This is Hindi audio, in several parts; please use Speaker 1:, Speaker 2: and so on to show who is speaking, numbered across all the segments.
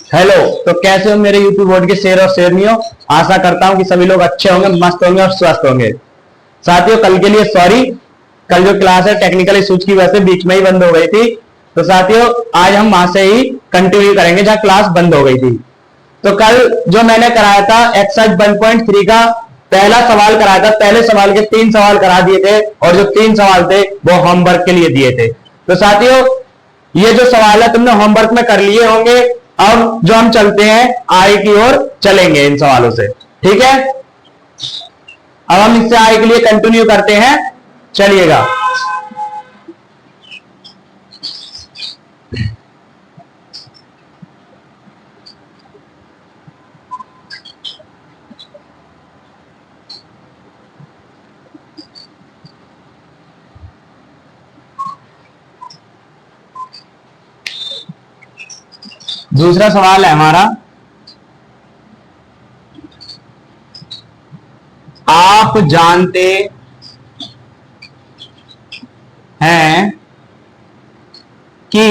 Speaker 1: हेलो। तो कैसे हो मेरे यूपी बोर्ड के शेर और शेरनियों। आशा करता हूं कि सभी लोग अच्छे होंगे, मस्त होंगे और स्वस्थ होंगे। साथियों, कल के लिए सॉरी। कल जो क्लास है टेक्निकल इश्यूज की वजह से बीच में ही बंद हो गई थी। तो साथियों, आज हम वहां से ही कंटिन्यू करेंगे जहां क्लास बंद हो गई थी। तो कल जो मैंने कराया था एक्सरसाइज 1.3 का पहला सवाल कराया था। पहले सवाल के 3 सवाल करा दिए थे और जो 3 सवाल थे वो होमवर्क के लिए दिए थे। तो साथियों, ये जो सवाल है तुमने होमवर्क में कर लिए होंगे। अब जो हम चलते हैं आगे की ओर चलेंगे इन सवालों से, ठीक है। अब हम इससे आगे के लिए कंटिन्यू करते हैं, चलिएगा। दूसरा सवाल है हमारा, आप जानते हैं कि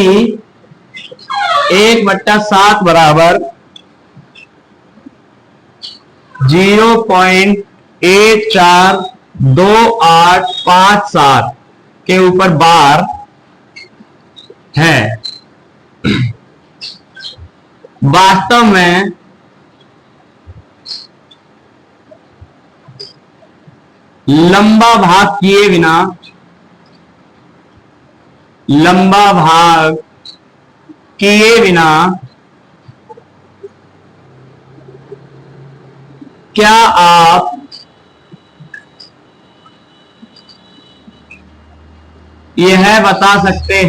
Speaker 1: 1/7 बराबर 0.142857 के ऊपर बार है। वास्तव में लंबा भाग किए बिना क्या आप यह बता सकते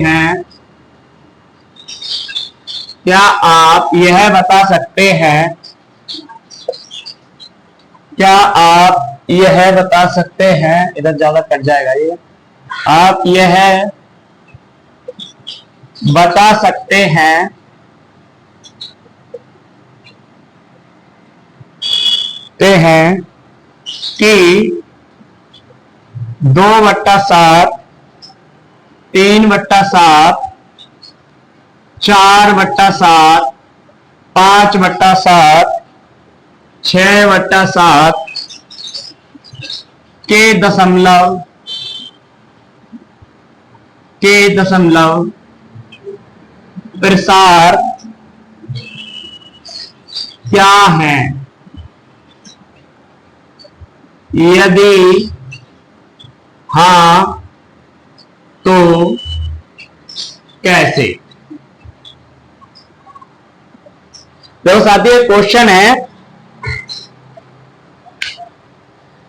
Speaker 1: हैं इधर ज्यादा कट जाएगा ये। आप यह बता सकते हैं कि 2/7, 3/7, 4/7, 5/7, 6/7 के दशमलव प्रसार क्या है? यदि हाँ तो कैसे? देखो साथियों, क्वेश्चन है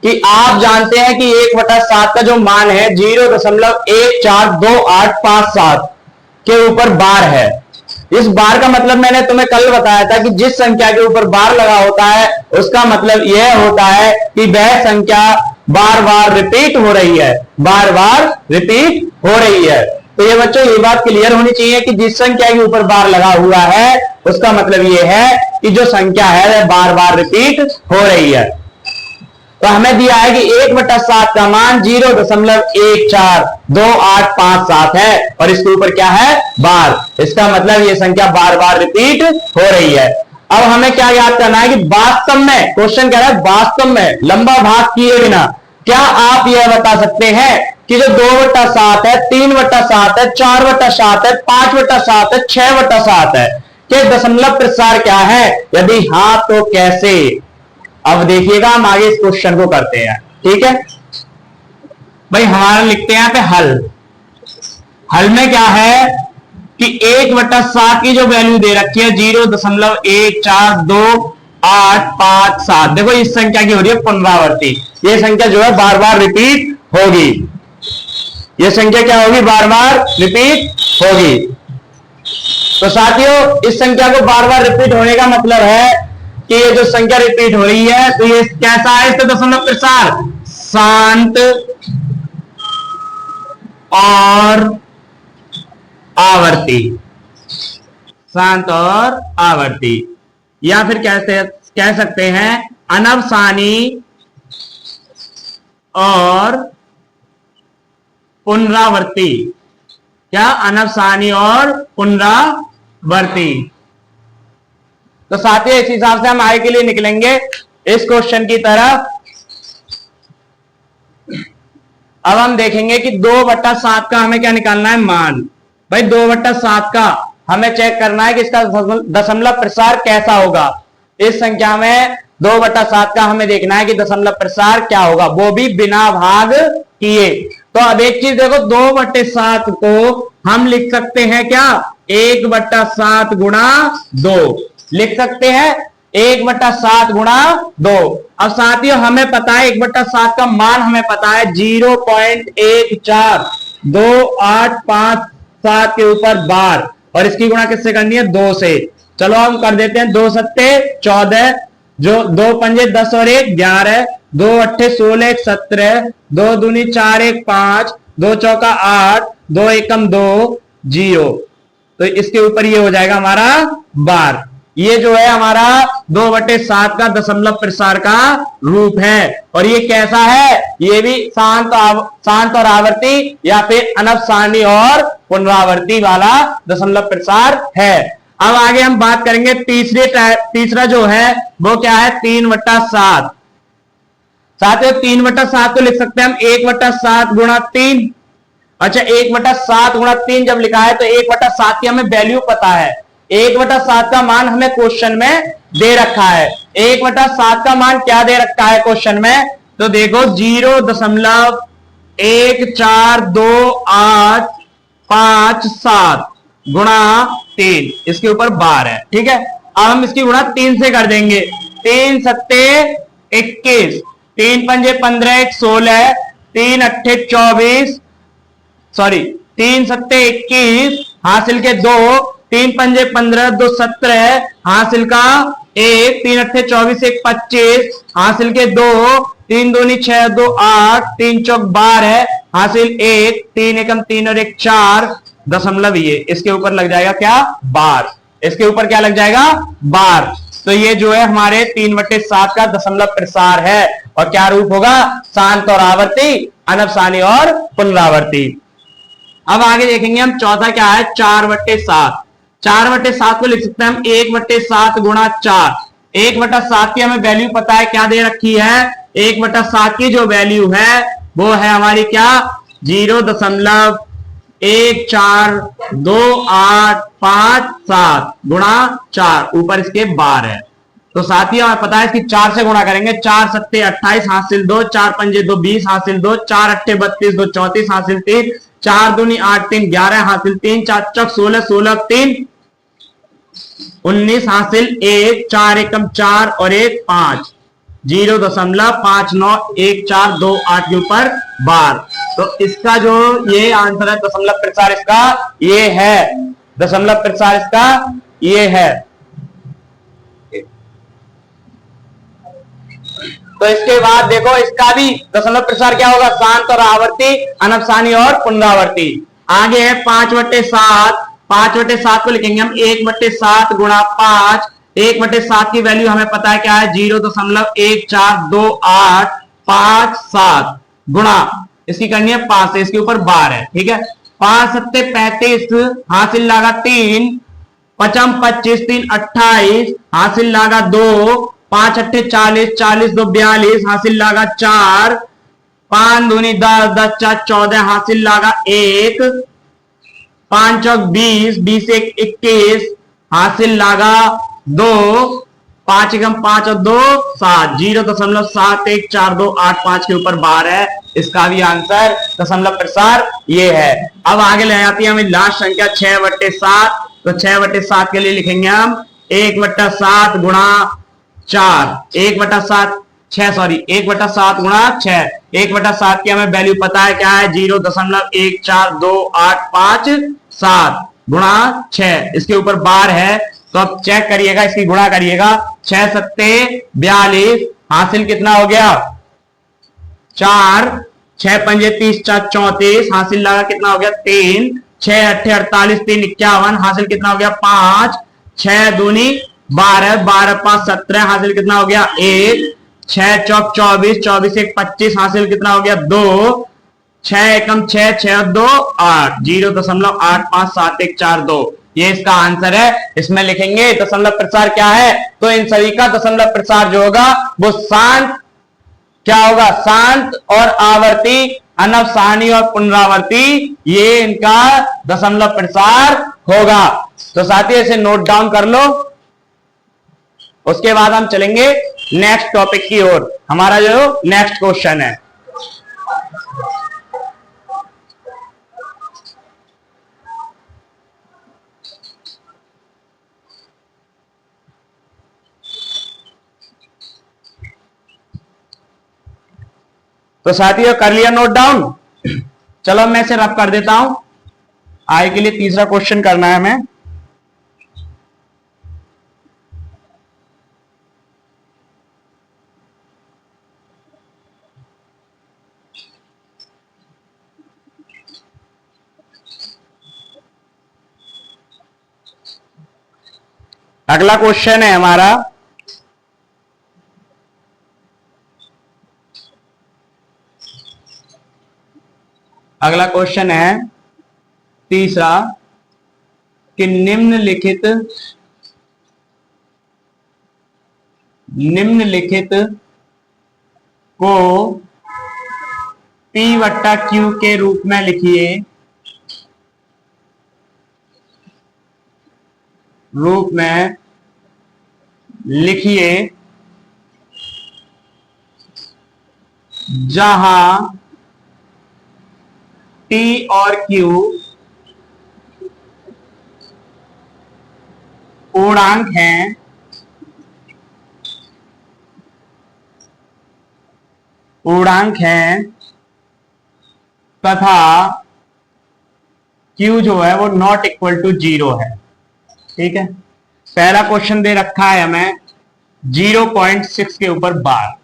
Speaker 1: कि आप जानते हैं कि 1/7 का जो मान है 0.142857 के ऊपर बार है। इस बार का मतलब मैंने तुम्हें कल बताया था कि जिस संख्या के ऊपर बार लगा होता है उसका मतलब यह होता है कि वह संख्या बार बार रिपीट हो रही है। तो ये बच्चों, ये बात क्लियर होनी चाहिए कि जिस संख्या के ऊपर बार लगा हुआ है उसका मतलब यह है कि जो संख्या है वह बार बार रिपीट हो रही है। तो हमें दिया है कि 1/7 का मान 0.142857 है और इसके ऊपर क्या है? बार। इसका मतलब ये संख्या बार बार रिपीट हो रही है। अब हमें क्या याद करना है कि वास्तव में, क्वेश्चन कह रहा है वास्तव में लंबा भाग किए बिना क्या आप यह बता सकते हैं कि जो 2/7 है, 3/7 है, 4/7 है, 5/7 है, 6/7 है के दशमलव प्रसार क्या है? यदि हाँ तो कैसे? अब देखिएगा, हम आगे इस क्वेश्चन को करते हैं, ठीक है भाई। हमारा लिखते हैं यहाँ पे हल में क्या है कि 1/7 की जो वैल्यू दे रखी है 0.142857। देखो इस संख्या की हो रही है पुनरावृत्ति। ये संख्या जो है बार बार रिपीट होगी। ये संख्या क्या होगी? बार बार रिपीट होगी। तो साथियों, इस संख्या को बार बार रिपीट होने का मतलब है कि ये जो संख्या रिपीट हो रही है तो ये कैसा है? इसका दशमलव प्रसार शांत और आवर्ती, या फिर कह सकते हैं अनवसानी और पुनरावर्ती। क्या? अनवसानी और पुनरावर्ती। तो साथियों इस हिसाब से हम आगे के लिए निकलेंगे इस क्वेश्चन की तरफ। अब हम देखेंगे कि 2/7 का हमें क्या निकालना है, मान। भाई 2/7 का हमें चेक करना है कि इसका दशमलव प्रसार कैसा होगा। इस संख्या में 2/7 का हमें देखना है कि दशमलव प्रसार क्या होगा, वो भी बिना भाग किए। तो अब एक चीज देखो, 2/7 को हम लिख सकते हैं क्या, 1/7 गुणा 2 लिख सकते हैं, 1/7 गुणा 2। अब साथियों हमें पता है 1/7 का मान हमें पता है 0.142857 के ऊपर बार, और इसकी गुणा किससे करनी है, 2 से। चलो हम कर देते हैं, 2 सत्ते 14, जो 2 पंजे 10 और 1 11, 2 अट्ठे 16 1 17, 2 दूनी 4 1 5, 2 चौका 8, 2 एकम 2 0। तो इसके ऊपर ये हो जाएगा हमारा बार। ये जो है हमारा 2/7 का दशमलव प्रसार का रूप है। और ये कैसा है, ये भी शांत और आवर्ती या फिर अनवसानी और पुनरावर्ती वाला दशमलव प्रसार है। अब आगे हम बात करेंगे तीसरा जो है वो क्या है, 3/7। साथियों 3/7 को लिख सकते हैं हम 1/7 गुणा 3। अच्छा 1/7 गुणा 3 जब लिखा है तो 1/7 की हमें वैल्यू पता है, 1/7 का मान हमें क्वेश्चन में दे रखा है। 1/7 का मान क्या दे रखा है क्वेश्चन में, तो देखो 0.142857 गुणा 3, इसके ऊपर बार है। ठीक है, अब हम इसकी गुणा 3 से कर देंगे, 3 सत्ते 21, 3 पंजे 15 1 16, 3 अट्ठे 24, सॉरी 3 सत्ते 21 हासिल के 2, 3 पंजे 15 2 17 हासिल का 1, 3 अट्ठे 24 1 25 हासिल के 2, 3 दूनी 6 2 8, 3 चौक 12 हासिल 1, 3 एकम 3 और 1 4 दशमलव, ये इसके ऊपर लग जाएगा क्या, बार। इसके ऊपर क्या लग जाएगा, बार। तो ये जो है हमारे 3/7 का दशमलव प्रसार है। और क्या रूप होगा, शांत और आवर्ती, अनवसानी और पुनरावर्ती। अब आगे देखेंगे हम चौथा क्या है, 4/7। 4/7 को लिख सकते हैं हम 1/7 गुणा 4। 1/7 की हमें वैल्यू पता है, क्या दे रखी है, 1/7 की जो वैल्यू है वो है हमारी क्या, 0.142857 गुणा 4, ऊपर इसके बार है। तो साथियों हमें पता है इसकी 4 से गुणा करेंगे, 4 सत्ते 28 हासिल 2, 4 पंजे 2 20 हासिल 2, 4 अट्ठे 32 2 34 हासिल 3, 4 दूनी 8 3 11 हासिल 3, 4 चौक 16 16 3 19 हासिल 1, 4 एकम 4 और 1 5, 0.591428 के ऊपर बार। तो इसका जो ये आंसर है दशमलव प्रसार इसका ये है, दशमलव प्रसार इसका ये है। तो इसके बाद देखो इसका भी दशमलव प्रसार क्या होगा, शांत और आवर्ती, अनवसानी और पुनरावर्ती। आगे है 5/7। 5/7 को लिखेंगे हम 1/7 गुणा 5। 1/7 की वैल्यू हमें पता है क्या है, 0.142857 गुणा, इसकी करनी है 5 से, इसके ऊपर बार है। ठीक है, 5 सत्ते 35 हासिल लागा 3, 5 25 3 28 हासिल लागा 2, 5 अट्ठे 40 40 2 42 हासिल लागा 4, 5 दूनी 10 10 4 14 हासिल लागा 1, 5 चौक 20 20 1 21 हासिल लागा 2, 5 एकम 5 और 2 7, 0.714285 के ऊपर बार है। इसका भी आंसर दशमलव प्रसार ये है। अब आगे ले जाती है हमें लास्ट संख्या 6/7। तो 6/7 के लिए लिखेंगे हम 1/7 गुणा 4। 1/7 गुणा 6। 1/7 की हमें वैल्यू पता है क्या है, 0.142857 गुणा 6, इसके ऊपर बार है। तो अब चेक करिएगा, इसकी गुणा करिएगा, 6 सत्ते 42 हासिल कितना हो गया 4, 6 पंजे 30 4 34 हासिल लगा कितना हो गया 3, 6 अट्ठे 48 3 51 हासिल कितना हो गया 5, 6 दूनी 12 12 5 17 हासिल कितना हो गया 1, 6 चौक 24 24 1 25 हासिल कितना हो गया 2, 6 एकम 6 6 2 8, 0.85714 2। ये इसका आंसर है। इसमें लिखेंगे दशमलव प्रसार क्या है, तो इन सभी का दशमलव प्रसार जो होगा वो शांत क्या होगा, शांत और आवर्ती, अनवसानी और पुनरावर्ती, ये इनका दशमलव प्रसार होगा। तो साथियों इसे नोट डाउन कर लो। उसके बाद हम चलेंगे नेक्स्ट टॉपिक की ओर। हमारा जो नेक्स्ट क्वेश्चन है, तो साथियों कर लिया नोट डाउन। चलो मैं इसे रब कर देता हूं। आगे के लिए तीसरा क्वेश्चन करना है हमें। अगला क्वेश्चन है हमारा, अगला क्वेश्चन है तीसरा कि निम्नलिखित को P वट्टा Q के रूप में लिखिए, जहां P और Q पूर्णांक हैं तथा Q जो है वो नॉट इक्वल टू 0 है। ठीक है, पहला क्वेश्चन दे रखा है हमें 0.6 के ऊपर बार।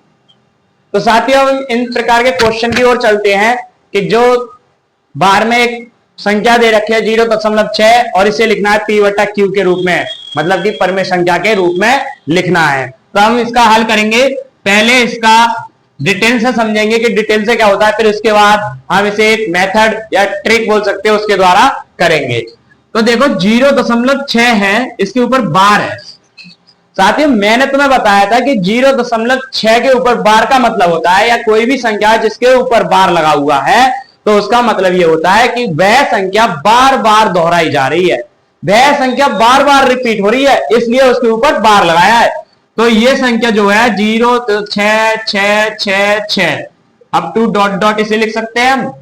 Speaker 1: तो साथियों हम इन प्रकार के क्वेश्चन की ओर चलते हैं कि जो बार में एक संख्या दे रखी है 0.6 और इसे लिखना है P वटा Q के रूप में, मतलब कि परमेय संख्या के रूप में लिखना है। तो हम इसका हल करेंगे। पहले इसका डिटेल से समझेंगे कि डिटेल से क्या होता है, फिर उसके बाद हम इसे एक मेथड या ट्रिक बोल सकते हैं उसके द्वारा करेंगे। तो देखो 0.6 है, इसके ऊपर बार है। साथियों मैंने तुम्हें बताया था कि 0.6 के ऊपर बार का मतलब होता है, या कोई भी संख्या जिसके ऊपर बार लगा हुआ है तो उसका मतलब यह होता है कि वह संख्या बार बार दोहराई जा रही है, वह संख्या बार बार रिपीट हो रही है, इसलिए उसके ऊपर बार लगाया है। तो ये संख्या जो है 0.66666 अप टू डॉट डॉट इसे लिख सकते हैं हम,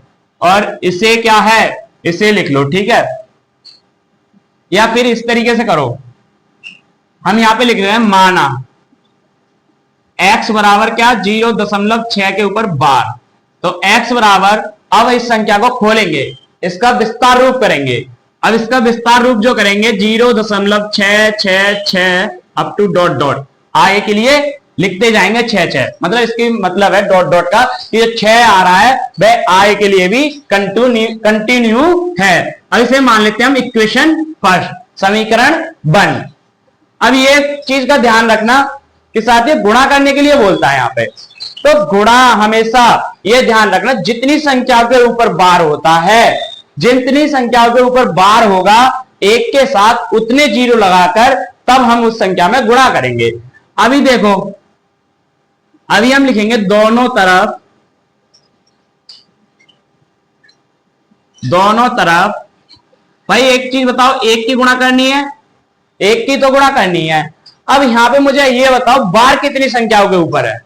Speaker 1: और इसे क्या है इसे लिख लो। ठीक है, या फिर इस तरीके से करो, हम यहां पे लिख रहे हैं माना x बराबर क्या 0.6 के ऊपर बार। तो x बराबर, अब इस संख्या को खोलेंगे, इसका विस्तार रूप करेंगे। अब इसका विस्तार रूप जो करेंगे 0.666 अप टू डॉट डॉट, आगे के लिए लिखते जाएंगे 6, मतलब इसकी मतलब है डॉट डॉट का ये 6 आ रहा है वह आगे के लिए भी कंटिन्यू है। अब इसे मान लेते हैं हम इक्वेशन फर्स्ट, समीकरण 1। अब ये चीज का ध्यान रखना कि साथियों गुणा करने के लिए बोलता है यहाँ पे, तो गुणा हमेशा ये ध्यान रखना जितनी संख्याओं के ऊपर बार होता है, जितनी संख्याओं के ऊपर बार होगा एक के साथ उतने जीरो लगाकर तब हम उस संख्या में गुणा करेंगे। अभी देखो, अभी हम लिखेंगे दोनों तरफ। भाई एक चीज बताओ, एक की गुणा करनी है, एक की तो गुणा करनी है। अब यहां पे मुझे ये बताओ बार कितनी संख्याओं के ऊपर है।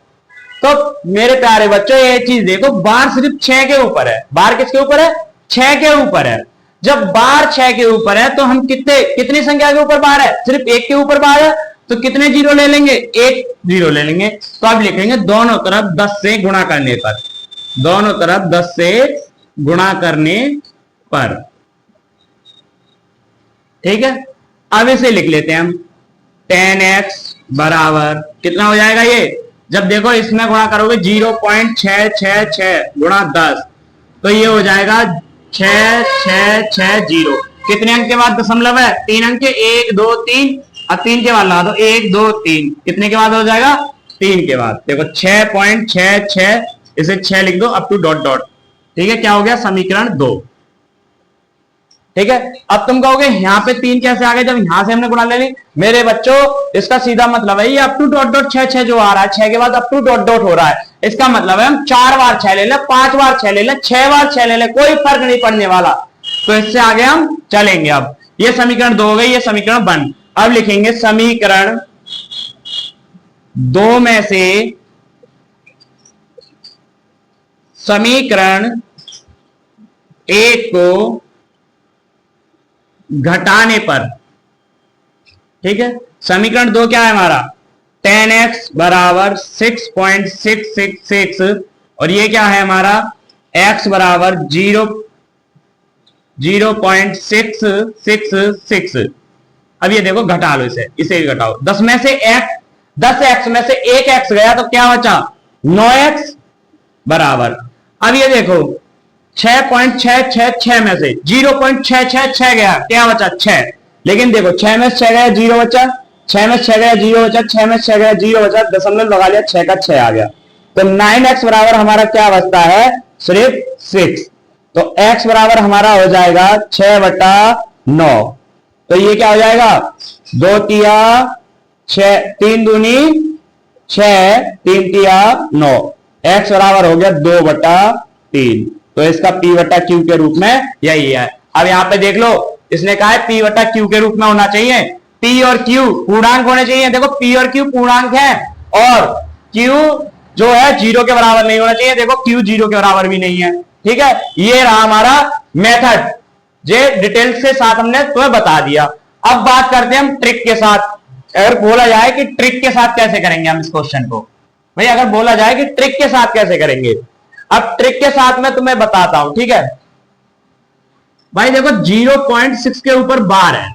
Speaker 1: तो मेरे प्यारे बच्चों ये चीज देखो, बार सिर्फ 6 के ऊपर है। बार किसके ऊपर है? 6 के ऊपर है। जब बार 6 के ऊपर है तो हम कितनी संख्या के ऊपर बार है? सिर्फ एक के ऊपर बार है, तो कितने जीरो ले लेंगे? एक जीरो ले लेंगे। तो अब लिखेंगे दोनों तरफ 10 से गुणा करने पर, दोनों तरफ 10 से गुणा करने पर। ठीक है, अब इसे लिख लेते हैं हम 10x बराबर कितना हो जाएगा ये, जब देखो इसमें गुणा करोगे 0.666 गुणा 10, तो ये हो जाएगा 6660। कितने अंक के बाद दशमलव है? 3 अंक के, 1 2 3, अब 3 के बाद ला दो 1 2 3, कितने के बाद हो जाएगा? 3 के बाद। देखो 6.66, इसे 6 लिख दो अप टू डॉट डॉट। ठीक है, क्या हो गया? समीकरण 2। ठीक है। अब तुम कहोगे यहाँ पे 3 कैसे आ गए जब यहां से हमने गुणा ले ली। मेरे बच्चों इसका सीधा मतलब है ये अप टू डॉट डॉट 6 6 जो आ रहा है, 6 के बाद अप टू डॉट डॉट हो रहा है, इसका मतलब है हम 4 बार 6 ले लें, 5 बार 6 ले लें, 6 बार 6 ले लें, कोई फर्क नहीं पड़ने वाला। तो इससे आगे हम चलेंगे। अब ये समीकरण 2 हो गई, ये समीकरण 1। अब लिखेंगे समीकरण 2 में से समीकरण 1 को घटाने पर, ठीक है। समीकरण 2 क्या है हमारा, 10x बराबर 6.666 और ये क्या है हमारा x बराबर 0.666। अब ये देखो घटा लो, इसे भी घटाओ। 10 में से एक x गया तो क्या बचा 9x बराबर। अब ये देखो 6.666 में से 0.666 गया, क्या बचा 6। लेकिन देखो 6 में से 6 गया 0 बचा, 6 में से 6 गया 0 बचा, 6 में से 6 गया 0 बचा, दशमलव लगा लिया, 6 का 6 आ गया। तो 9x बराबर हमारा क्या बचता है, सिर्फ 6। तो x बराबर हमारा हो जाएगा 6/9। तो ये क्या हो जाएगा 2 तिया 6, 3 दूनी 6, 3 तिया 9। x बराबर हो गया 2/3। तो इसका p/q के रूप में यही है। अब यहां पे देख लो, इसने कहा है p/q के रूप में होना चाहिए। p और q पूर्णांक होने चाहिए। देखो p और q पूर्णांक है और q जो है 0 के बराबर नहीं होना चाहिए। देखो q 0 के बराबर भी नहीं है, ठीक है। ये रहा हमारा मेथड, जे डिटेल्स के साथ हमने तुम्हें बता दिया। अब बात करते हैं हम ट्रिक के साथ। अगर बोला जाए कि ट्रिक के साथ कैसे करेंगे हम इस क्वेश्चन को, भाई अगर बोला जाए कि ट्रिक के साथ कैसे करेंगे, अब ट्रिक के साथ मैं तुम्हें बताता हूं, ठीक है। भाई देखो 0.6 के ऊपर बार है,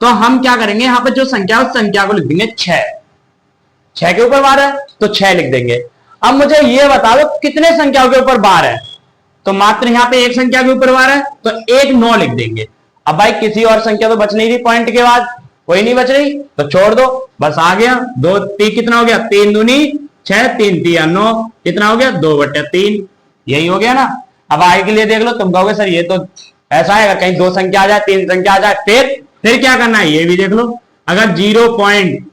Speaker 1: तो हम क्या करेंगे, यहां पर जो संख्या उस संख्या को लिख देंगे 6। 6 के ऊपर बार है तो 6 लिख देंगे। अब मुझे यह बता दो कितने संख्याओं के ऊपर बार है, तो मात्र यहां पे एक संख्या के ऊपर बार है तो 1 9 लिख देंगे। अब भाई किसी और संख्या तो बच नहीं रही, पॉइंट के बाद कोई नहीं बच रही तो छोड़ दो, बस आ गया 2 3 कितना हो गया 3 दूनी 6, 3 तिया 9, कितना हो गया 2/3। यही हो गया ना। अब आगे के लिए देख लो, तुम कहोगे सर ये तो ऐसा है, अगर कहीं 2 संख्या आ जाए 3 संख्या आ जाए फिर क्या करना है, ये भी देख लो। अगर 0 पॉइंट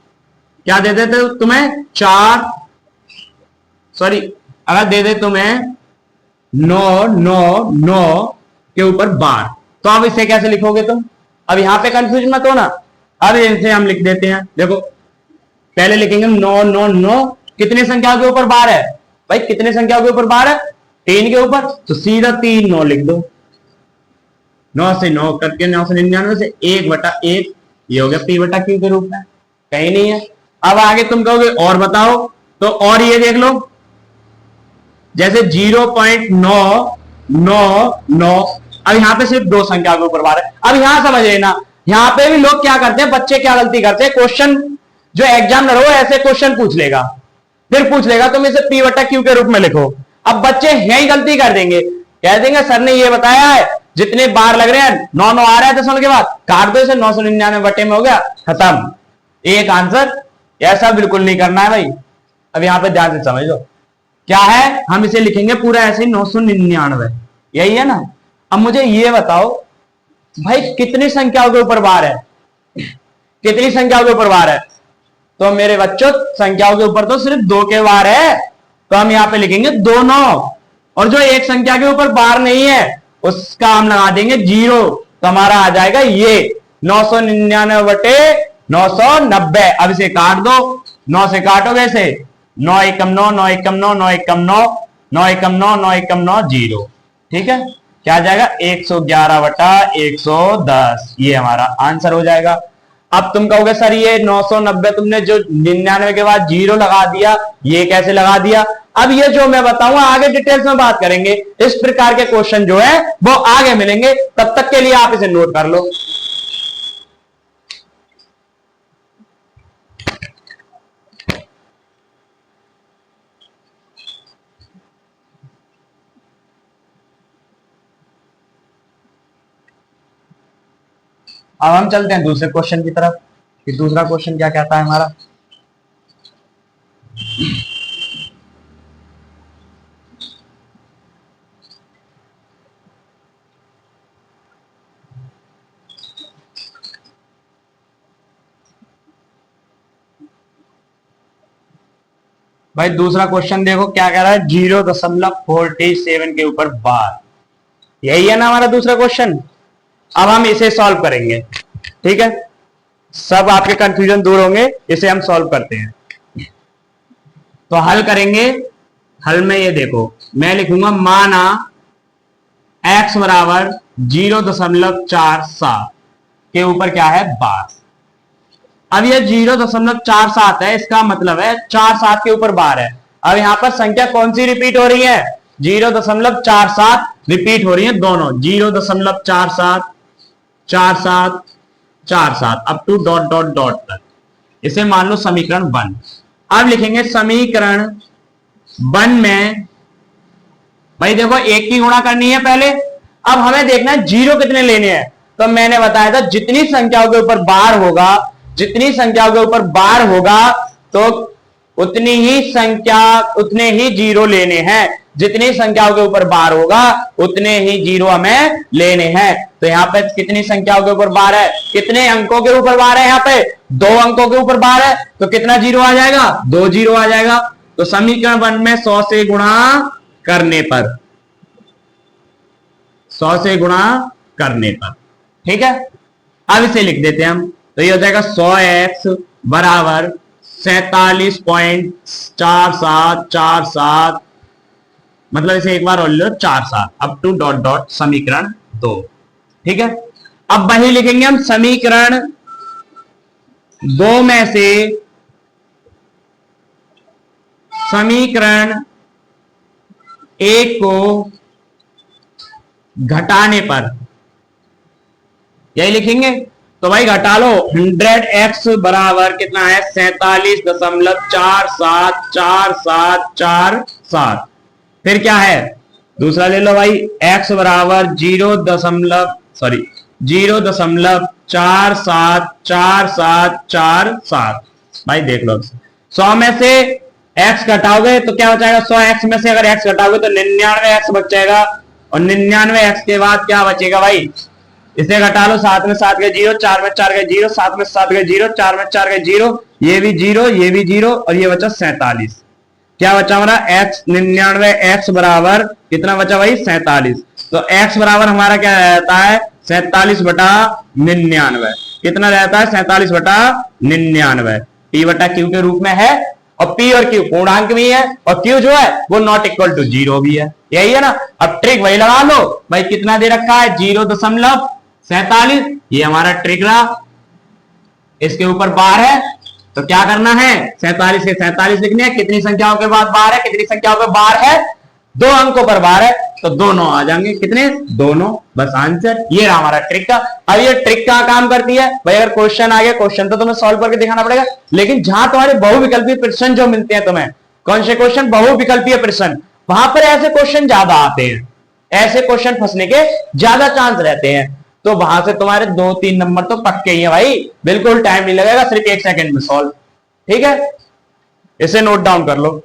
Speaker 1: क्या दे देते तुम्हें 4, सॉरी अगर दे दे तुम्हें 9 9 9 के ऊपर बार, तो अब इसे कैसे लिखोगे तुम। अब यहां पे कंफ्यूज मत हो ना। अब इसे हम लिख देते हैं, देखो पहले लिखेंगे 9 9 9 कितने संख्या के ऊपर बार है, भाई कितने संख्या के ऊपर बार है 3 के ऊपर, तो सीधा 3 9 लिख दो। 9 से 9 करके 9 से 99 से 1/1, ये हो गया p/q के रूप में, कहीं नहीं है। अब आगे तुम कहोगे और बताओ, तो और ये देख लो, जैसे 0.999, अब यहां पे सिर्फ 2 संख्या के ऊपर बार है। अब यहां समझ लेना, यहां पे भी लोग क्या करते हैं, बच्चे क्या गलती करते हैं, क्वेश्चन जो एग्जामिनर हो ऐसे क्वेश्चन पूछ लेगा, फिर पूछ लेगा तुम इसे p/q के रूप में लिखो। अब बच्चे यही गलती कर देंगे, कह देंगे सर ने ये बताया है जितने बार लग रहे हैं 9 9 आ रहा है दशमलव के बाद, काट दो इसे, 999 बटे में हो गया खत्म, एक आंसर। ऐसा बिल्कुल नहीं करना है भाई। अब यहां पे ध्यान से समझ लो क्या है, हम इसे लिखेंगे पूरा ऐसे ही 999, यही है ना। अब मुझे ये बताओ भाई कितनी संख्याओं के ऊपर बार है, कितनी संख्याओं के ऊपर बार है, तो मेरे बच्चों संख्याओं के ऊपर तो सिर्फ 2 के बार है, तो हम यहां पे लिखेंगे 2 9। और जो एक संख्या के ऊपर बार नहीं है उसका हम लगा देंगे 0, तो हमारा आ जाएगा ये 999 बटे 990। अब इसे काट दो, 9 से काटोगे इसे 9 एकम 9 9 एकम 9 9 एकम 9 9 एकम 9 9 एकम 9 0, ठीक है। क्या आ जाएगा 111/110, ये हमारा आंसर हो जाएगा। अब तुम कहोगे सर ये 990 तुमने जो 99 के बाद 0 लगा दिया, ये कैसे लगा दिया। अब ये जो मैं बताऊंगा आगे डिटेल्स में बात करेंगे, इस प्रकार के क्वेश्चन जो है वो आगे मिलेंगे, तब तक के लिए आप इसे नोट कर लो। अब हम चलते हैं दूसरे क्वेश्चन की तरफ कि दूसरा क्वेश्चन क्या कहता है हमारा। भाई दूसरा क्वेश्चन देखो क्या कह रहा है, 0.47 के ऊपर बार, यही है ना हमारा दूसरा क्वेश्चन। अब हम इसे सॉल्व करेंगे, ठीक है, सब आपके कंफ्यूजन दूर होंगे, इसे हम सॉल्व करते हैं। तो हल करेंगे, हल में ये देखो मैं लिखूंगा माना x बराबर 0.47 के ऊपर क्या है बार। अब ये 0.47 है, इसका मतलब है 47 के ऊपर बार है। अब यहां पर संख्या कौन सी रिपीट हो रही है, 0.47 रिपीट हो रही है दोनों, 0.47 47 47 up to dot dot dot तक। इसे मान लो समीकरण 1। अब लिखेंगे समीकरण 1 में भाई देखो एक की गुणा करनी है पहले। अब हमें देखना है जीरो कितने लेने हैं, तो मैंने बताया था जितनी संख्याओं के ऊपर बार होगा, जितनी संख्याओं के ऊपर बार होगा तो उतनी ही संख्या, उतने ही जीरो लेने हैं। जितनी संख्याओं के ऊपर बार होगा उतने ही जीरो हमें लेने हैं। तो यहाँ पे कितनी संख्याओं के ऊपर बार है, कितने अंकों के ऊपर बार है, यहाँ पे 2 अंकों के ऊपर बार है, तो कितना जीरो आ जाएगा, 2 जीरो आ जाएगा। तो समीकरण 1 में 100 से गुणा करने पर, 100 से गुणा करने पर, ठीक है। अब इसे लिख देते हैं हम, तो ये हो जाएगा 100x बराबर 47.4747, मतलब इसे एक बार और लो 47 अप टू डॉट डॉट समीकरण 2, ठीक है। अब वही लिखेंगे हम समीकरण 2 में से समीकरण 1 को घटाने पर, यही लिखेंगे। तो भाई घटा लो, 100x बराबर कितना है 47.474747। फिर क्या है, दूसरा ले लो भाई, x बराबर 0.474747। भाई देख लो 100 में से x घटाओगे तो क्या बचाएगा, 100x में से अगर x घटाओगे तो 99x बच जाएगा, और 99x के बाद क्या बचेगा भाई, इसे घटा लो, 7 में 7 के 0, 4 में 4 के 0, 7 में 7 के 0, 4 में 4 के 0, ये भी 0, ये भी 0, और ये बचा 47। क्या बचा हमारा x, 99x बराबर कितना बचा भाई 47। तो x बराबर हमारा क्या रहता है 47/99, कितना रहता है 47/99, p बटा q के रूप में है, और p और q पूर्णांक भी है, और q जो है वो नॉट इक्वल टू 0 भी है, यही है ना। अब ट्रिक वही लगा लो भाई, कितना दे रखा है 0.47, ये हमारा ट्रिक रहा। इसके ऊपर बार है तो क्या करना है, 47 के 47 लिखने हैं, कितनी संख्याओं के बाद बार है, कितनी संख्याओं पे बार है, 2 अंकों पर बार है, तो दोनों आ जाएंगे, कितने, दोनों, बस आंसर। ये रहा हमारा ट्रिक का। अब ये ट्रिक क्या काम करती है भाई, अगर क्वेश्चन आ गया, क्वेश्चन तो तुम्हें सॉल्व करके दिखाना पड़ेगा, लेकिन जहां तुम्हारे बहुविकल्पीय प्रश्न जो मिलते हैं तुम्हें, कौन से क्वेश्चन, बहुविकल्पीय प्रश्न, वहां पर ऐसे क्वेश्चन ज्यादा आते हैं, ऐसे क्वेश्चन फंसने के ज्यादा चांस रहते हैं, तो वहां से तुम्हारे 2-3 नंबर तो पक्के ही है भाई, बिल्कुल टाइम नहीं लगेगा, सिर्फ 1 सेकंड में सॉल्व, ठीक है। इसे नोट डाउन कर लो।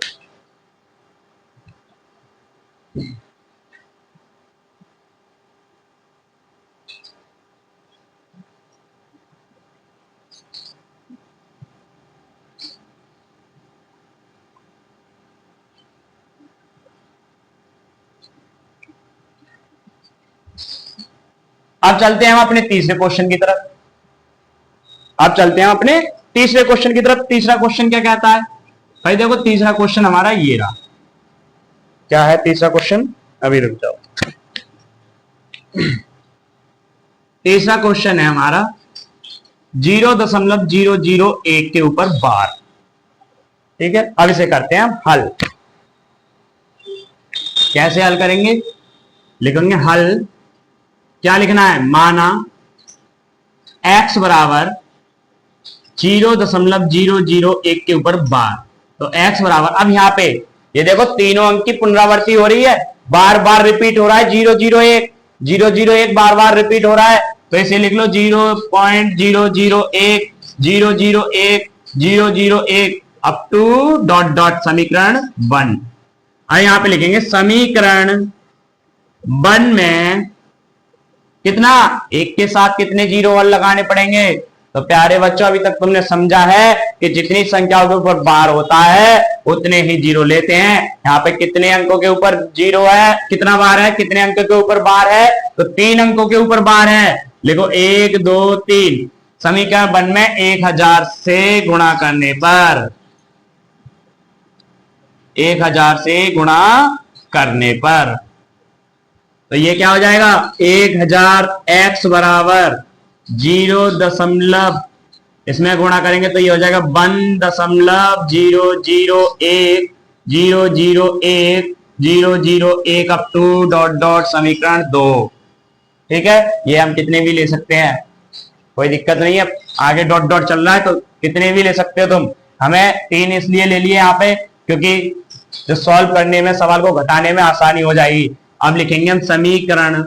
Speaker 1: अब चलते हैं हम अपने तीसरे क्वेश्चन की तरफ, अब चलते हैं अपने तीसरे क्वेश्चन की तरफ। तीसरा क्वेश्चन क्या कहता है भाई, देखो तीसरा क्वेश्चन हमारा ये रहा, क्या है तीसरा क्वेश्चन, अभी रुक जाओ। तीसरा क्वेश्चन है हमारा 0.001 के ऊपर बार, ठीक है। अब इसे करते हैं हम हल। कैसे हल करेंगे, लिखेंगे हल, क्या लिखना है, माना x बराबर 0.001 के ऊपर बार, तो x बराबर, अब यहां पे ये देखो तीनों अंक की पुनरावृत्ति हो रही है, बार बार रिपीट हो रहा है, 001 001 बार बार रिपीट हो रहा है, तो इसे लिख लो 0.001 001 001 अप टू डॉट डॉट समीकरण 1। अब यहां पे लिखेंगे समीकरण 1 में कितना, एक के साथ कितने जीरो और लगाने पड़ेंगे, तो प्यारे बच्चों, अभी तक तुमने समझा है कि जितनी संख्याओं के ऊपर बार होता है उतने ही जीरो लेते हैं। यहाँ पे कितने अंकों के ऊपर जीरो है, कितना बार है, कितने अंकों के ऊपर बार है, तो 3 अंकों के ऊपर बार है। लिखो 1 2 3। समीकरण 1 में 1000 से गुणा करने पर, 1000 से गुणा करने पर, तो ये क्या हो जाएगा, 1000 x बराबर 0, इसमें गुणा करेंगे तो ये हो जाएगा 1.001 अप टू डॉट डॉट समीकरण 2। ठीक है, ये हम कितने भी ले सकते हैं, कोई दिक्कत नहीं है। आगे डॉट डॉट चल रहा है तो कितने भी ले सकते हो तुम। हमें 3 इसलिए ले लिए यहाँ पे क्योंकि जो सॉल्व करने में, सवाल को घटाने में आसानी हो जाएगी। अब लिखेंगे हम समीकरण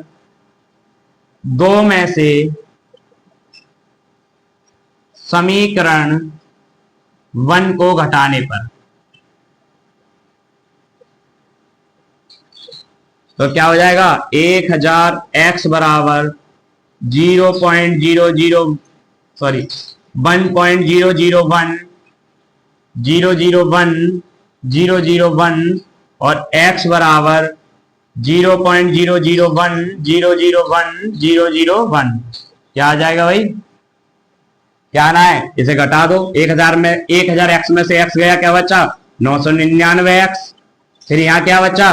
Speaker 1: 2 में से समीकरण 1 को घटाने पर, तो क्या हो जाएगा, 1000 x बराबर 1.001 और x बराबर 0.001 क्या आ जाएगा भाई, क्या आना है, इसे घटा दो। 1000 में 1000 x में से x गया, क्या बचा 999 x। फिर यहाँ क्या बचा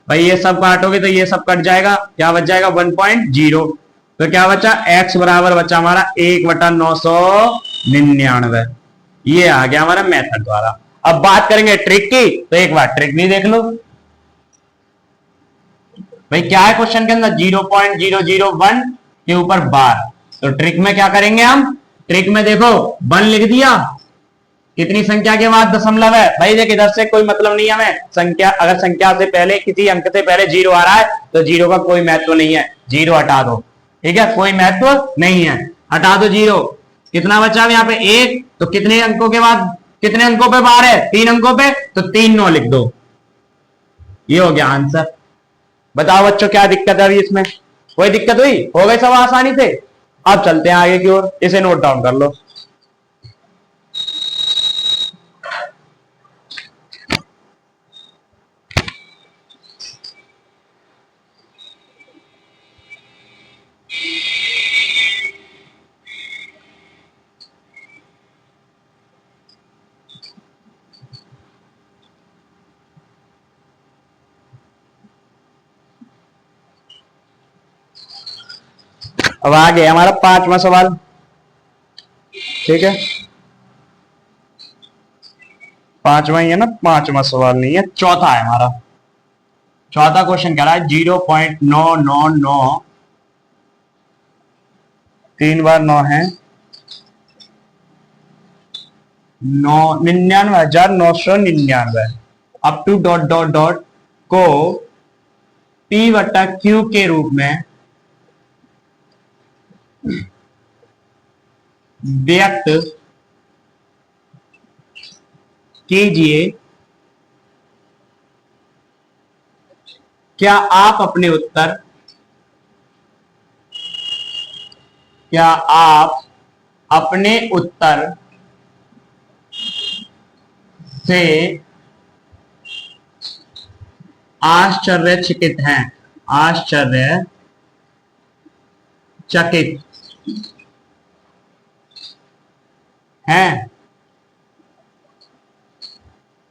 Speaker 1: भाई, ये सब काटोगे तो ये सब कट जाएगा, क्या बच जाएगा 1.0। तो क्या बचा, x बराबर बचा हमारा 1/999। ये आ गया हमारा मेथड द्वारा। अब बात करेंगे ट्रिक की, तो एक बार ट्रिक भी देख लो भाई। क्या है क्वेश्चन के अंदर, 0.001 के ऊपर बार। तो ट्रिक में क्या करेंगे हम, ट्रिक में देखो 1 लिख दिया, कितनी संख्या के बाद दशमलव है भाई। देख इधर से कोई मतलब नहीं है हमें, संख्या अगर संख्या से पहले किसी अंक से पहले 0 आ रहा है तो 0 का कोई महत्व नहीं है, 0 हटा दो। ठीक है, कोई महत्व नहीं है, हटा दो 0। कितना बचा यहाँ पे 1, तो कितने अंकों के बाद, कितने अंकों पे बार है, 3 अंकों पे, तो 3 9 लिख दो। ये हो गया आंसर। बताओ बच्चों क्या दिक्कत है अभी इसमें, कोई दिक्कत हुई, हो गए सब आसानी से। अब चलते हैं आगे की ओर, इसे नोट डाउन कर लो। अब आगे हमारा 5वां सवाल। ठीक है, 5वां ही है ना, 5वां सवाल नहीं है, चौथा है हमारा। चौथा क्वेश्चन कह रहा है 0.999, 3 बार 9 है, 99,999 up to dot dot dot को P/Q के रूप में व्यक्त कीजिए। क्या आप अपने उत्तर, क्या आप अपने उत्तर से आश्चर्यचकित हैं, आश्चर्यचकित हैं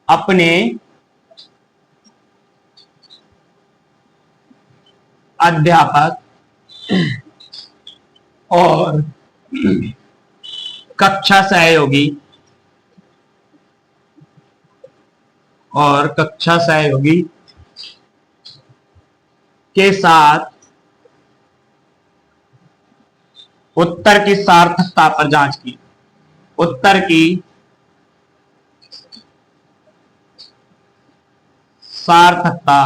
Speaker 1: अपने अध्यापक और कक्षा सहयोगी के साथ उत्तर की सार्थकता पर जांच की, उत्तर की सार्थकता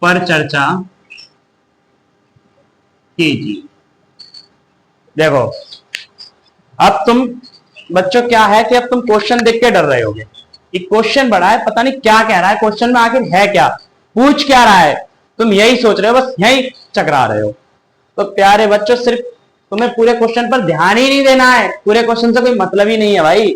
Speaker 1: पर चर्चा कीजिए। देखो अब तुम बच्चों क्या है कि अब तुम क्वेश्चन देख के डर रहे होगे कि क्वेश्चन बड़ा है, पता नहीं क्या कह रहा है, क्वेश्चन में आखिर है क्या, पूछ क्या रहा है, तुम यही सोच रहे हो, बस यही चकरा रहे हो। तो प्यारे बच्चों सिर्फ तुम्हें पूरे क्वेश्चन पर ध्यान ही नहीं देना है, पूरे क्वेश्चन से कोई मतलब ही नहीं है भाई।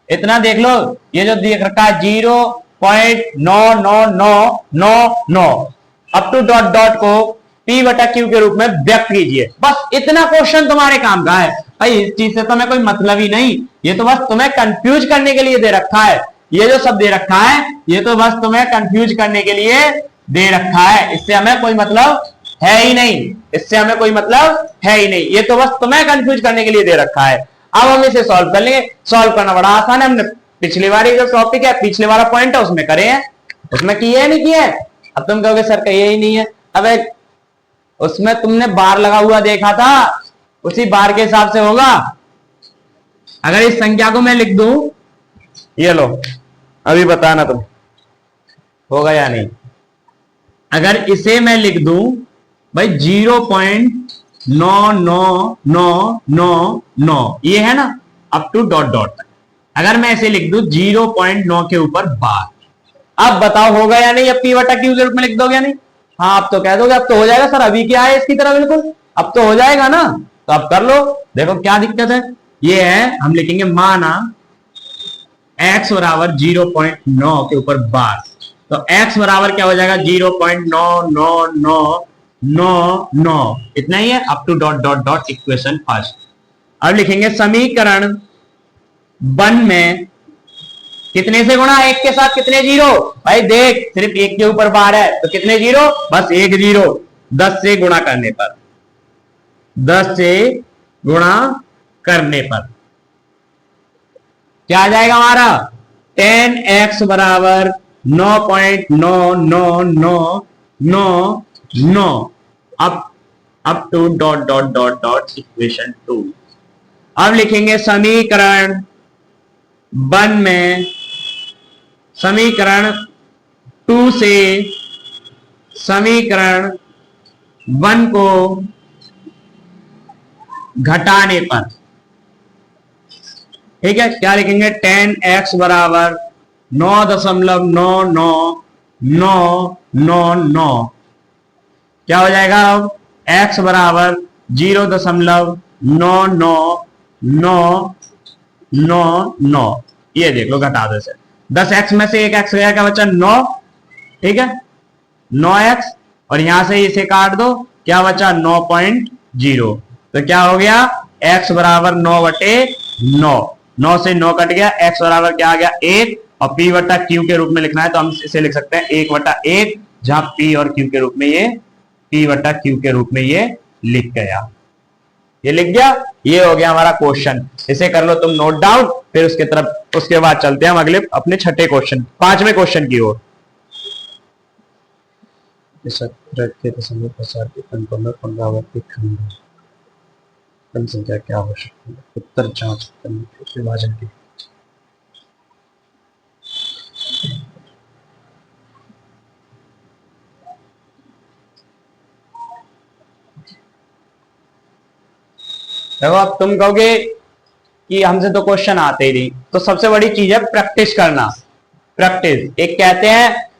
Speaker 1: इतना देख लो, ये जो देख रखा है 0.99999 अप टू डॉट डॉट को P बटा Q के रूप में व्यक्त कीजिए। बस इतना क्वेश्चन तुम्हारे काम का है भाई। इस चीज से तुम्हें कोई मतलब ही नहीं, ये तो बस तुम्हें कंफ्यूज करने के लिए दे रखा है। ये जो सब दे रखा है ये तो बस तुम्हें कंफ्यूज करने के लिए दे रखा है, इससे हमें कोई मतलब है ही नहीं, इससे हमें कोई मतलब है ही नहीं। ये तो बस तुम्हें कंफ्यूज करने के लिए दे रखा है। अब हम इसे सॉल्व कर लेंगे। सॉल्व करना बड़ा आसान है, हमने पिछली बार जो टॉपिक है, पिछले वाला पॉइंट है उसमें करे हैं, उसमें किए है नहीं किए। अब तुम कहोगे सर कहिए ही नहीं है। अब उसमें तुमने बार लगा हुआ देखा था, उसी बार के हिसाब से होगा। अगर इस संख्या को मैं लिख दूं, ये लो, अभी बताना तुम होगा या नहीं। अगर इसे मैं लिख दूं भाई 0.99999, ये है ना अप टू डॉट डॉट तक। अगर मैं इसे लिख दूं 0.9 के ऊपर बार, अब बताओ होगा या नहीं। अब P बटा Q के रूप में लिख दोगे या नहीं? हाँ अब तो कह दोगे, अब तो हो जाएगा सर, अभी क्या है इसकी तरह, बिल्कुल अब तो हो जाएगा ना। तो अब कर लो, देखो क्या दिक्कत है। ये है, हम लिखेंगे माना x बराबर 0.9 के ऊपर बार, तो x बराबर क्या हो जाएगा 0.99999, इतना ही है up to dot dot dot equation first. अब लिखेंगे समीकरण 1 में कितने से गुणा, एक के साथ कितने जीरो। भाई देख सिर्फ एक के ऊपर बार है तो कितने जीरो, बस एक जीरो। 10 से गुणा करने पर, 10 से गुणा करने पर क्या आ जाएगा हमारा 10x बराबर 9.99999 up to dot dot dot dot equation 2। अब लिखेंगे समीकरण 1 में, समीकरण 2 से समीकरण 1 को घटाने पर, ठीक है, क्या लिखेंगे 10x बराबर 9.99999, क्या हो जाएगा अब x बराबर 0.99999, ये देख लो घटा दो से। 10x में से एक x गया, क्या बचा 9, ठीक है 9x, और यहां से इसे काट दो, क्या बचा 9.0, तो क्या हो गया x बराबर 9/9, 9 से 9 कट गया, x बराबर क्या आ गया 1, और p बटा q के रूप में लिखना है तो हम इसे लिख सकते हैं 1/1, जहां p और q के रूप में ये p बटा q के रूप में ये लिख गया, ये लिख गया। ये हो गया हमारा क्वेश्चन, इसे कर लो तुम नोट डाउन, फिर उसके तरफ, उसके बाद चलते हैं हम अगले अपने छठे क्वेश्चन, 5वें क्वेश्चन की ओर। पुनरावृत्ति खंड संख्या क्या हो सकती है, उत्तर जांच विभाजन की। देखो अब तुम कहोगे कि हमसे तो क्वेश्चन आते ही नहीं, तो सबसे बड़ी चीज है प्रैक्टिस करना। प्रैक्टिस, एक कहते हैं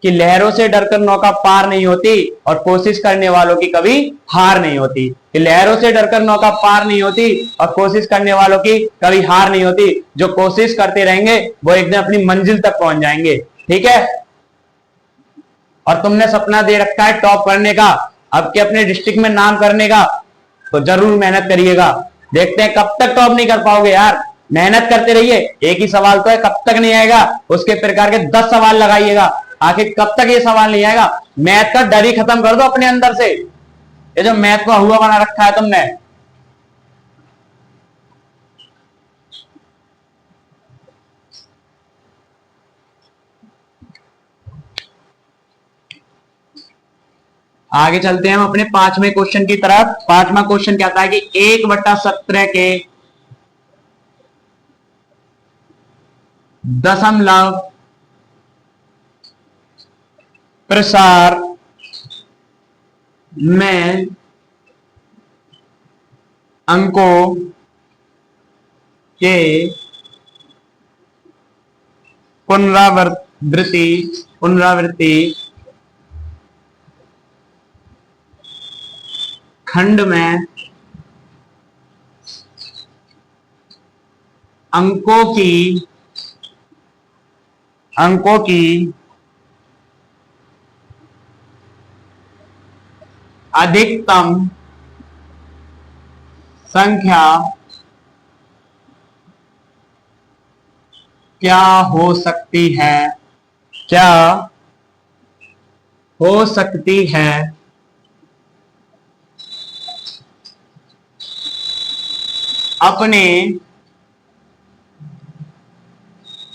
Speaker 1: कि लहरों से डरकर नौका पार नहीं होती और कोशिश करने वालों की कभी हार नहीं होती। कि लहरों से डरकर नौका पार नहीं होती और कोशिश करने वालों की कभी हार नहीं होती। जो कोशिश करते रहेंगे वो एक दिन अपनी मंजिल तक पहुंच जाएंगे, ठीक है। और तुमने सपना दे रखा है टॉप करने का, अब के अपने डिस्ट्रिक्ट में नाम करने का, तो जरूर मेहनत करिएगा। देखते हैं कब तक टॉप नहीं कर पाओगे यार, मेहनत करते रहिए। एक ही सवाल तो है, कब तक नहीं आएगा, उसके प्रकार के 10 सवाल लगाइएगा, आखिर कब तक ये सवाल नहीं आएगा। मैथ का डर ही खत्म कर दो अपने अंदर से, ये जो मैथ को हुआ बना रखा है तुमने। आगे चलते हैं हम अपने 5वें क्वेश्चन की तरफ। 5वां क्वेश्चन कहता है कि 1/17 के दशमलव प्रसार में अंकों के पुनरावृत्ति खंड में अंकों की अधिकतम संख्या क्या हो सकती है, क्या हो सकती है अपने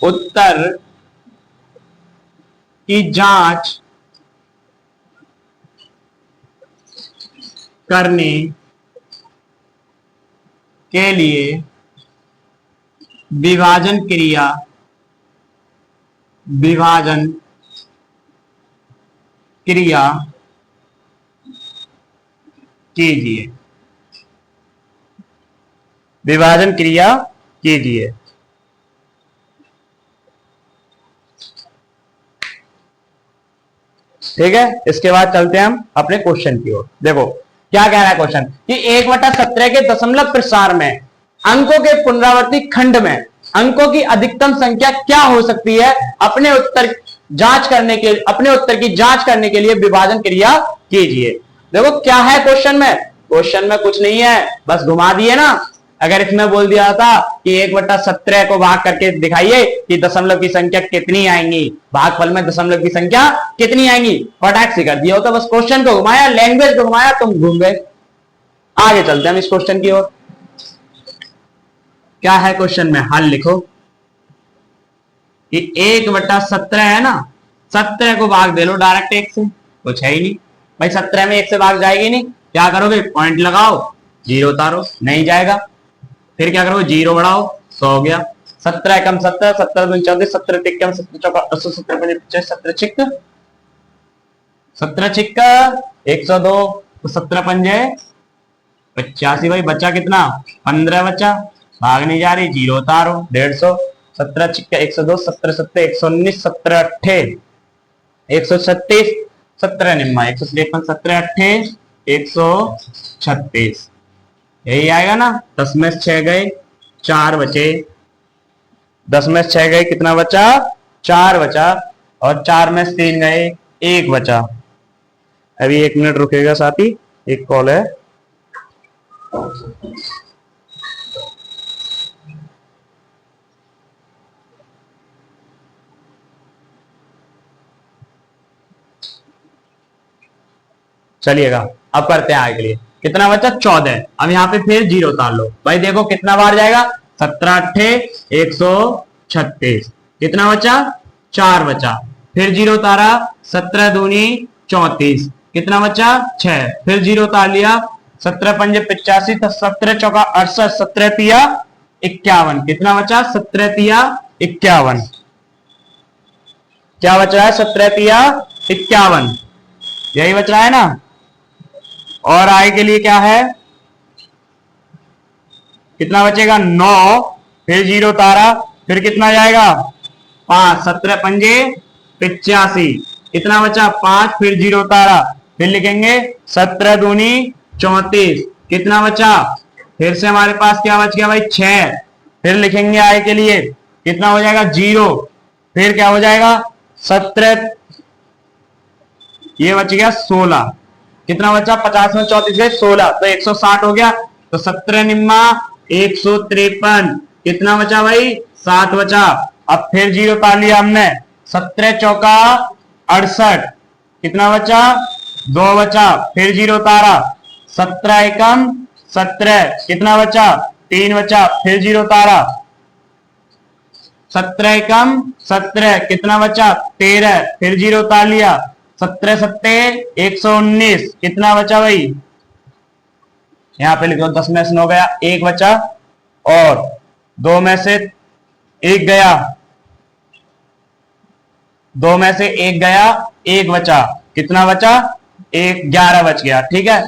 Speaker 1: उत्तर की जांच करने के लिए विभाजन क्रिया कीजिए। विभाजन क्रिया कीजिए। ठीक है, इसके बाद चलते हैं हम अपने क्वेश्चन की ओर। देखो क्या कह रहा है क्वेश्चन कि 1/17 के दशमलव प्रसार में अंकों के पुनरावर्ती खंड में अंकों की अधिकतम संख्या क्या हो सकती है, अपने उत्तर की जांच करने के लिए विभाजन क्रिया कीजिए। देखो क्या है क्वेश्चन में कुछ नहीं है, बस घुमा दिए ना। अगर इसमें बोल दिया था कि 1/17 को भाग करके दिखाइए कि दशमलव की संख्या कितनी आएंगी, भागफल में दशमलव की संख्या कितनी आएंगी, फटाक से कर दिया होता। बस क्वेश्चन को घुमाया, लैंग्वेज को घुमाया, तुम घूम गए। आगे चलते हैं हम इस क्वेश्चन की ओर। क्या है क्वेश्चन में, हल लिखो कि 1/17 है ना, 17 को भाग दे लो डायरेक्ट 1 से, कुछ है ही नहीं भाई। 17 में 1 से भाग जाएगी नहीं, क्या करोगे, पॉइंट लगाओ, जीरो उतारो, नहीं जाएगा। फिर क्या करोगे, जीरो बढ़ाओ, 100 हो गया। 17 कम 17, 17 दूनी 34, 17 तिक्कम 17 चौका 80, 17 पंजे 50, 17 छिक्का 102, 17 पंजे 85 भाई। बचा कितना, 15 बचा, भाग नहीं जा रही, जीरो उतारो, 150, 17 छिक्का 102, 17 सत्ते 119, 17 अट्ठे 136, 17 निम्मा 153, 17 अट्ठे 136, यही आएगा ना। 10 में 6 गए, 4 बचे। 10 में 6 गए, कितना बचा, 4 बचा। और 4 में 3 गए, 1 बचा। अभी 1 मिनट रुकेगा साथी, एक कॉल है। चलिएगा अब करते हैं आगे के लिए। कितना बचा, 14। अब यहाँ पे फिर जीरो उतार लो भाई। देखो कितना बार जाएगा, 17 अट्ठे 136, कितना बचा, 4 बचा। फिर जीरो उतारा, 17 दूनी 34, कितना बचा, 6। फिर जीरो उतार लिया, 17 पंजे 85, 17 चौका 68, 17 तिया 51, कितना बचा, 17 तिया 51। क्या बच रहा है, 17 तिया 51, यही बच रहा है ना। और आगे के लिए क्या है, कितना बचेगा, 9। फिर जीरो उतारा, फिर कितना जाएगा, 5। 17 पंजे 85, कितना बचा, 5। फिर जीरो उतारा, फिर लिखेंगे 17 दूनी 34, कितना बचा। फिर से हमारे पास क्या बच गया भाई, 6। फिर लिखेंगे आगे के लिए, कितना हो जाएगा, जीरो। फिर क्या हो जाएगा, 17, ये बच गया 16, कितना बचा, 50 में 34 गए, 16, तो 160 हो गया। तो 17 निम्मा 153, कितना बचा भाई, 7 बचा। अब फिर जीरो उतार लिया हमने, 17 चौका 68, कितना बचा, 2 बचा। फिर जीरो उतारा, 17 एकम 17, कितना बचा, 3 बचा। फिर जीरो उतारा, 17 एकम 17, कितना बचा, 13। फिर जीरो उतार लिया, 17 सत्ते 119, कितना बचा भाई, यहां पे लिखो 10 में से 9 गया, 1 बचा। और 2 में से 1 गया, 2 में से 1 गया, 1 बचा, कितना बचा, 1, 11 बच गया। ठीक है,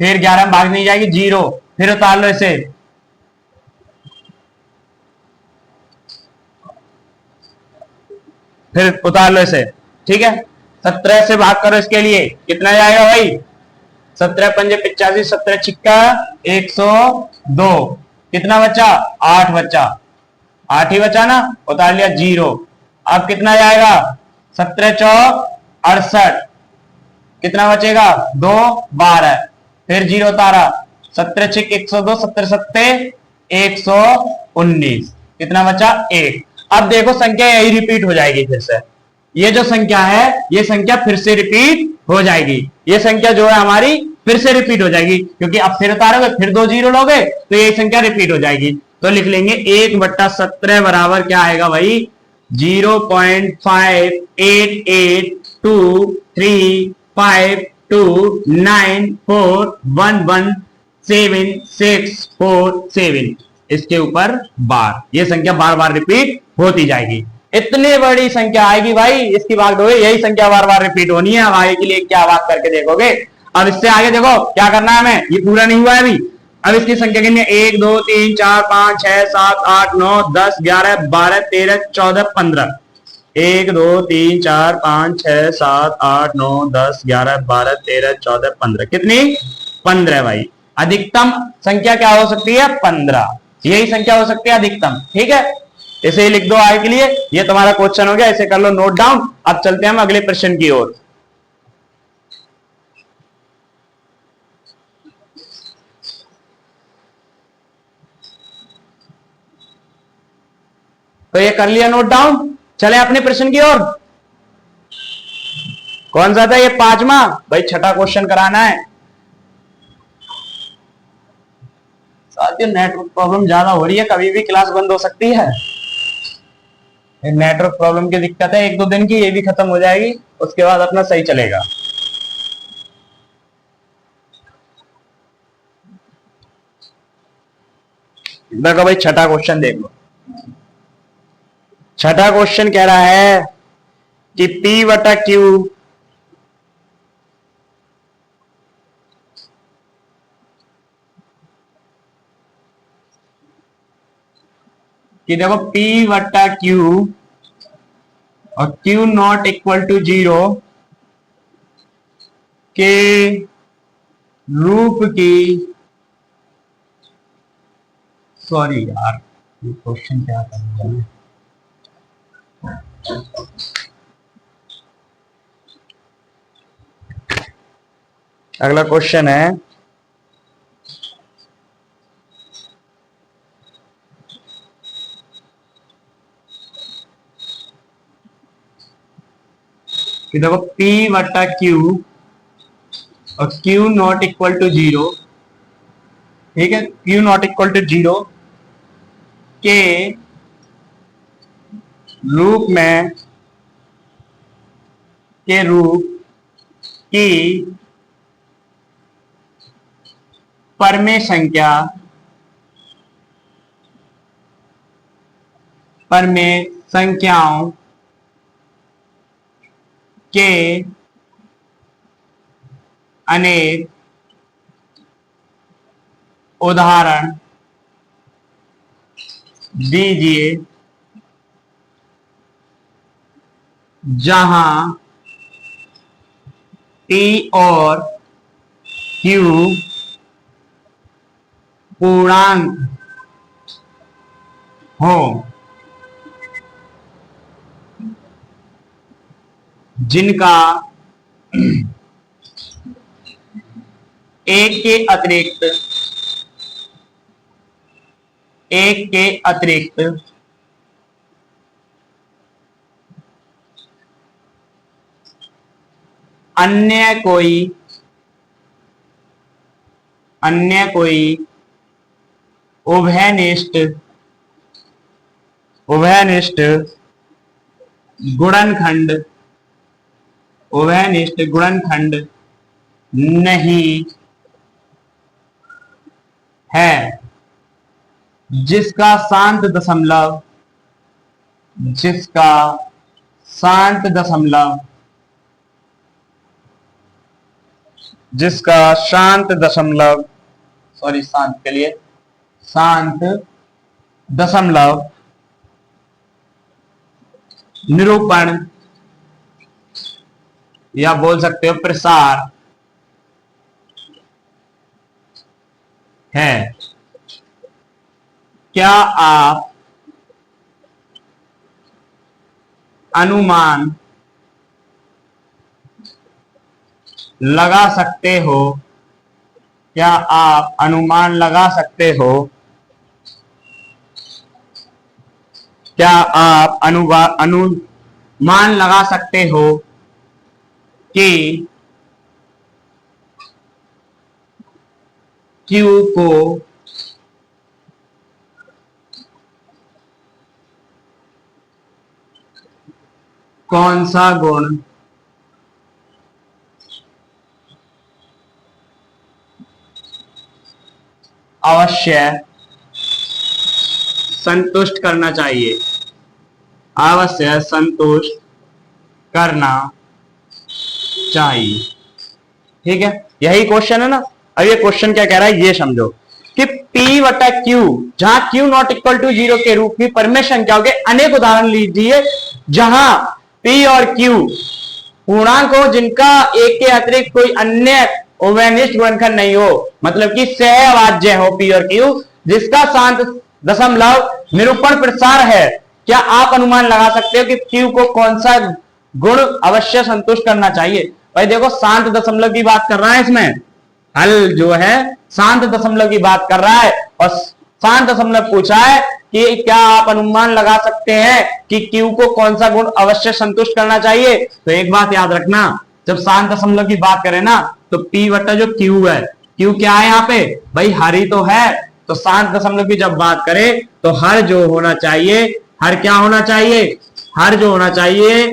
Speaker 1: फिर 11 भाग नहीं जाएगी, जीरो। फिर उतार लो इसे, फिर उतार लो इसे। ठीक है, 17 से भाग करो, इसके लिए कितना जाएगा भाई, 17 पंजे 85, 17 छिक्का 102। कितना बचा? 8 बचा। 8 ही बचा ना, उतार लिया 0। अब कितना जाएगा? 17 चौक 68। कितना बचेगा? 2 12। फिर 0 उतारा, 17 छिक 102, 17 सत्ते 119। कितना बचा? 1। अब देखो संख्या यही रिपीट हो जाएगी फिर से। ये जो संख्या है ये संख्या फिर से रिपीट हो जाएगी। ये संख्या जो है हमारी फिर से रिपीट हो जाएगी, क्योंकि अब फिर उतारोगे फिर 2 जीरो लोगे तो ये संख्या रिपीट हो जाएगी। तो लिख लेंगे 1/17 बराबर क्या आएगा भाई? 0.88235294117647। इसके ऊपर बार, ये संख्या बार बार रिपीट होती जाएगी। इतनी बड़ी संख्या आएगी भाई, इसकी बात हो, यही संख्या बार बार रिपीट होनी है। अब आगे के लिए क्या बात करके देखोगे? अब इससे आगे देखो क्या करना है हमें, ये पूरा नहीं हुआ है अभी। अब इसकी संख्या कितनी है? 1 2 3 4 5 6 7 8 9 10 11 12 13 14 15। 1 2 3 4 5 6 7 8 9 10 11 12 13 14 15। कितनी? 15 भाई। अधिकतम संख्या क्या हो सकती है? 15। यही संख्या हो सकती है अधिकतम। ठीक है, इसे ही लिख दो आगे के लिए। ये तुम्हारा क्वेश्चन हो गया, इसे कर लो नोट डाउन। अब चलते हैं हम अगले प्रश्न की ओर। तो ये कर लिया नोट डाउन, चले अपने प्रश्न की ओर। कौन सा था ये? 5वां भाई, छठा क्वेश्चन कराना है। साथियों नेटवर्क प्रॉब्लम ज्यादा हो रही है, कभी भी क्लास बंद हो सकती है। नेटवर्क प्रॉब्लम की दिक्कत है, 1-2 दिन की, ये भी खत्म हो जाएगी, उसके बाद अपना सही चलेगा। देखो भाई छठा क्वेश्चन देख लो। छठा क्वेश्चन कह रहा है कि P/Q कि देखो P/Q और Q नॉट इक्वल टू 0 के रूप की, सॉरी यार ये क्वेश्चन क्या करना है। अगला क्वेश्चन है कि देखो P/Q और Q नॉट इक्वल टू 0, ठीक है, Q नॉट इक्वल टू 0 के रूप में, के रूप की परमेय संख्या, परमेय संख्याओं के अनेक उदाहरण दीजिए जहां P और Q पूर्णांक हो, जिनका एक के अतिरिक्त अन्य कोई उभयनिष्ठ गुणनखंड नहीं है, जिसका शांत दशमलव, सॉरी शांत के लिए शांत दशमलव निरूपण या बोल सकते हो प्रसार है। क्या आप अनुमान लगा सकते हो? क्या आप अनुमान लगा सकते हो? क्या आप अनुमान लगा सकते हो कि Q को कौन सा गुण अवश्य संतुष्ट करना चाहिए? अवश्य संतुष्ट करना चाहिए। ठीक है, यही क्वेश्चन है ना। अब ये क्वेश्चन क्या कह रहा है ये समझो कि P बटा Q, जहां Q नॉट इक्वल टू 0 के रूप की परमेय क्या हो गए। अनेक उदाहरण लीजिए जहां P और Q पूर्णांक हो जिनका एक के अतिरिक्त कोई अन्य उभयनिष्ठ गुणनखंड नहीं हो, मतलब कि सहअभाज्य हो P और Q, जिसका शांत दशमलव निरूपण प्रसार है। क्या आप अनुमान लगा सकते हो कि Q को कौन सा गुण अवश्य संतुष्ट करना चाहिए? भाई देखो, शांत दशमलव की बात कर रहा है, इसमें हल जो है शांत दशमलव की बात कर रहा है और शांत दशमलव पूछा है कि क्या आप अनुमान लगा सकते हैं कि Q को कौन सा गुण अवश्य संतुष्ट करना चाहिए। तो एक बात याद रखना, जब शांत दशमलव की बात करें ना तो P बटा जो Q है, Q क्या है यहाँ पे भाई, हर ही तो है। तो शांत दशमलव की जब बात करें तो हर जो होना चाहिए, हर क्या होना चाहिए, हर जो होना चाहिए